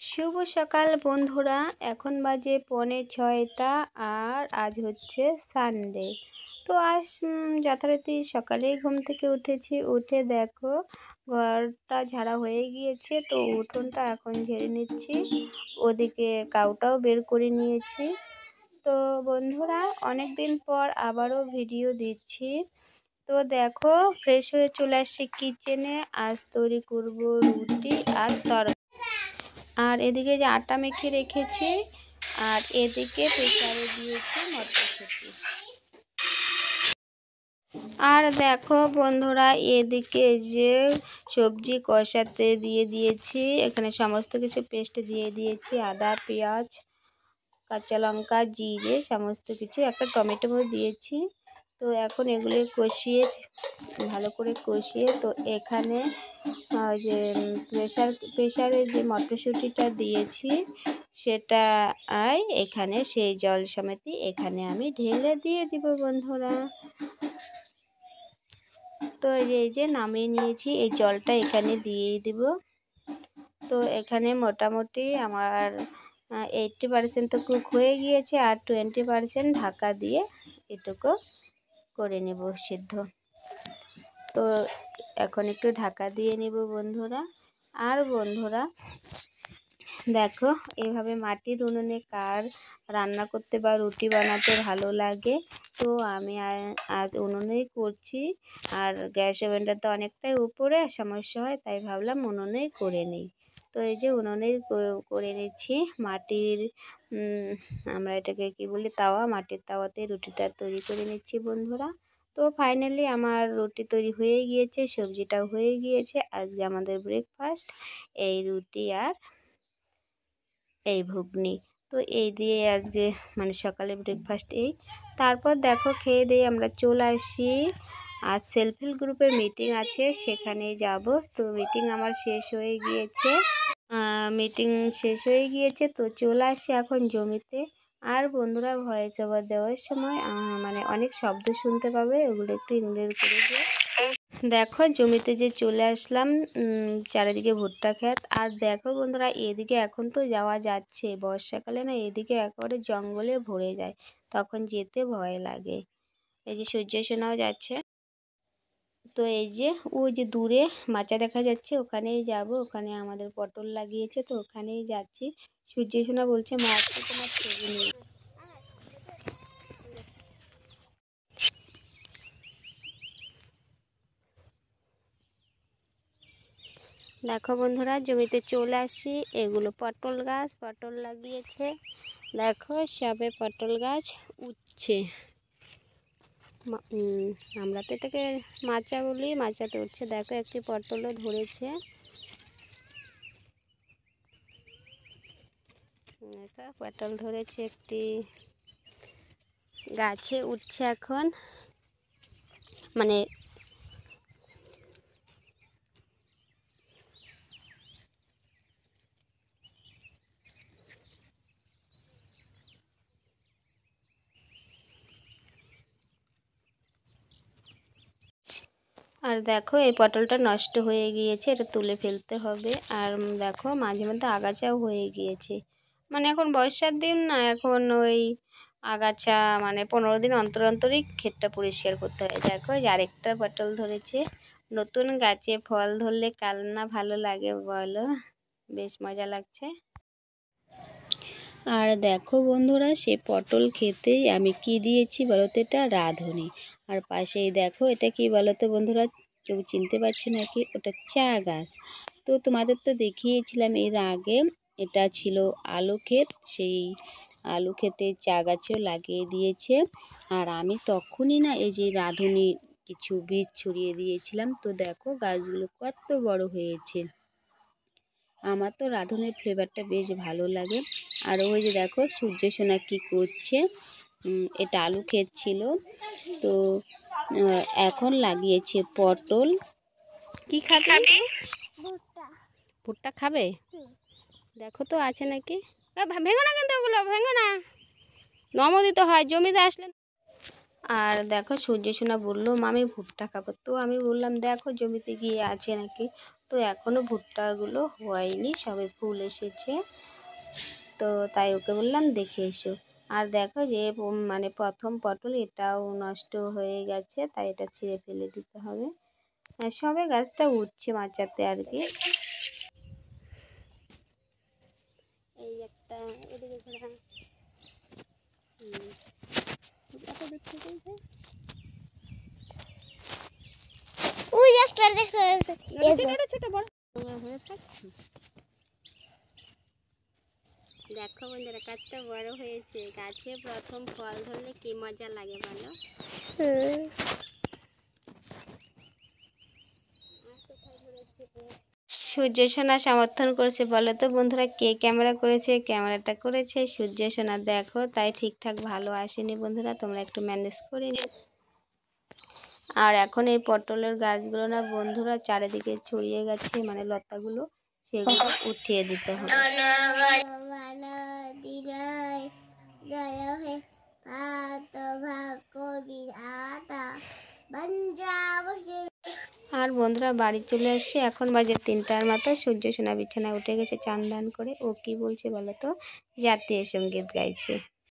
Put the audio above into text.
শুভ সকাল বন্ধুরা। এখন বাজে 6:45 আর আজ হচ্ছে সানডে। তো আজ যথারীতি সকালেই ঘুম থেকে উঠেছি। উঠে দেখো ঘরটা ঝাড়া হয়ে গিয়েছে, তো উঠোনটা এখন ঝেড়ে নিচ্ছি। ওদিকে কাউটাও বের করে নিয়েছি। তো বন্ধুরা, অনেক দিন পর আবারও ভিডিও দিচ্ছি। তো দেখো ফ্রেশ হয়ে চলে আসছি কিচেনে। আজ তৈরি করব রুটি আর তরকারি। আর এদিকে যে আটা মেখে রেখেছি, আর এদিকে প্রেসারে দিয়েছি মটরশুঁটি। আর দেখো বন্ধুরা, এদিকে যে সবজি কষাতে দিয়ে দিয়েছি, এখানে সমস্ত কিছু পেস্ট দিয়ে দিয়েছি, আদা, পেঁয়াজ, কাঁচা লঙ্কা, জিরে, সমস্ত কিছু, একটা টমেটো দিয়েছি। তো এখন এগুলো কষিয়ে ভালো করে কষিয়ে, তো এখানে যে প্রেসারে যে মটরশুঁটিটা দিয়েছি সেটা এখানে সেই জল সমেত এখানে আমি ঢেলে দিয়ে দিব বন্ধুরা। তো এই যে নামিয়ে নিয়েছি, এই জলটা এখানে দিয়েই দিব। তো এখানে মোটামুটি আমার 80% তো কুক হয়ে গিয়েছে, আর 20% ঢাকা দিয়ে এটুকু করে নেব সিদ্ধ। তো এখন একটু ঢাকা দিয়ে নেব বন্ধুরা। আর বন্ধুরা দেখো, এভাবে মাটির উনুনে কার রান্না করতে বা রুটি বানাতে ভালো লাগে। তো আমি আজ উনুনেই করছি। আর গ্যাস ওভেনটা তো অনেকটাই উপরে, সমস্যা হয়, তাই ভাবলাম উনুনেই করে নিই। তো এই যে উনুনেই করে নিচ্ছি। মাটির আমরা এটাকে কি বলি, তাওয়া, মাটির তাওয়াতে রুটিটা তৈরি করে নিচ্ছি বন্ধুরা। তো ফাইনালি আমার রুটি তৈরি হয়ে গিয়েছে, সবজিটাও হয়ে গিয়েছে। আজকে আমাদের ব্রেকফাস্ট এই রুটি আর এই ঘুগনি। তো এই দিয়ে আজকে মানে সকালে ব্রেকফাস্ট এই। তারপর দেখো খেয়ে দিয়ে আমরা চলে আসি। আজ সেলফ হেল্প গ্রুপের মিটিং আছে, সেখানে যাব। তো মিটিং আমার শেষ হয়ে গিয়েছে, তো চলে আসি এখন জমিতে। আর বন্ধুরা, ভয়েস ওভার দেওয়ার সময় মানে অনেক শব্দ শুনতে পাবে, ওগুলো একটু ইগনোর করে দিয়ে। দেখো জমিতে যে চলে আসলাম, চারিদিকে ভুট্টা ক্ষেত। আর দেখো বন্ধুরা, এদিকে এখন তো যাওয়া যাচ্ছে, বর্ষাকালে না এদিকে একেবারে জঙ্গলে ভরে যায়, তখন যেতে ভয় লাগে। এই যে সূর্য সোনাও যাচ্ছে। তো এই যে ওই যে দূরে মাচা দেখা যাচ্ছে, ওখানেই যাব। ওখানে আমাদের পটল লাগিয়েছে, তো ওখানেই যাচ্ছি। সূর্য সোনা বলছে মা আজকে তোমার ছবি নেই। দেখো বন্ধুরা, জমিতে চলে আসি। এগুলো পটল গাছ, পটল লাগিয়েছে। দেখো সবে পটল গাছ উঠছে। আমরা তো এটাকে মাচা বলি, মাচাতে উঠছে। দেখো একটি পটলও ধরেছে। দেখো পটল ধরেছে, একটি গাছে উঠছে এখন, মানে আর দেখো এই পটলটা নষ্ট হয়ে গিয়েছে, এটা তুলে ফেলতে হবে। আর দেখো মাঝে মধ্যে আগাছাও হয়ে গিয়েছে, মানে এখন বর্ষার দিন না, এখন ওই আগাছা মানে 15 দিন অন্তর অন্তরই ক্ষেতটা পরিষ্কার করতে হয়। দেখো আরেকটা পটল ধরেছে। নতুন গাছে ফল ধরলে কাল না ভালো লাগে বলো, বেশ মজা লাগছে। আর দেখো বন্ধুরা, সে পটল খেতেই আমি কি দিয়েছি বলতো, এটা রাঁধুনি। আর পাশেই দেখো এটা কি বলতো বন্ধুরা, কেউ চিনতে পারছে নাকি, ওটা চা গাছ। তো তোমাদের তো দেখিয়েছিলাম এর আগে, এটা ছিল আলু ক্ষেত, সেই আলু ক্ষেতে চা গাছও লাগিয়ে দিয়েছে। আর আমি তখনই না এই যে রাঁধুনি কিছু বীজ ছড়িয়ে দিয়েছিলাম। তো দেখো গাছগুলো কত বড় হয়েছে। আমার তো রাঁধুনির ফ্লেভারটা বেশ ভালো লাগে। আর ওই যে দেখো সূর্য সোনা কি করছে, এটা আলু ক্ষেত ছিল। তো এখন লাগিয়েছে পটল। কি খাবে? ভুট্টা খাবে? দেখো তো আছে নাকি। ভেঙো না, কিন্তু ওগুলো ভেঙো না, নম দিতে হয় জমিতে আসলে। আর দেখো সূর্যসোনা বললো আমি ভুট্টা খাবো, তো আমি বললাম দেখো জমিতে গিয়ে আছে নাকি। তো এখনও ভুট্টাগুলো হয়নি, সবে ফুল এসেছে। তো তাই ওকে বললাম দেখে এসো। আর দেখো যে মানে প্রথম পটল এটাও নষ্ট হয়ে গেছে, তাই এটা ছিঁড়ে ফেলে দিতে হবে। সবে গাছটা উঠছে মাচাতে আর কি। এই একটা এদিকে ঘোরা এত দূর থেকে ওই একটা দেখো ছোট বড় হয়ে থাক। দেখো বন্ধুরা কত বড় হয়েছে, গাছে প্রথম ফল ধরলে কি মজা লাগে বলো। সূর্যসোনা সমর্থন করেছে বলো তো বন্ধুরা, কে ক্যামেরা করেছে? ক্যামেরাটা করেছে সূর্যসোনা। দেখো তাই ঠিকঠাক ভালো আসেনি বন্ধুরা, তোমরা একটু ম্যানেজ করে নিও। আর এখন এই পটলের গাছগুলো না বন্ধুরা চারিদিকে ছড়িয়ে গেছে, মানে লতাগুলো, সেগুলো উঠিয়ে দিতে হবে। আর বন্ধুরা বাড়ি চলে আসছে, এখন বাজে 3টার মতো। সূর্যসোনা বিছানায় উঠে গেছে চান দান করে। ও কি বলছে বলো তো? জাতীয় সঙ্গীত গাইছে।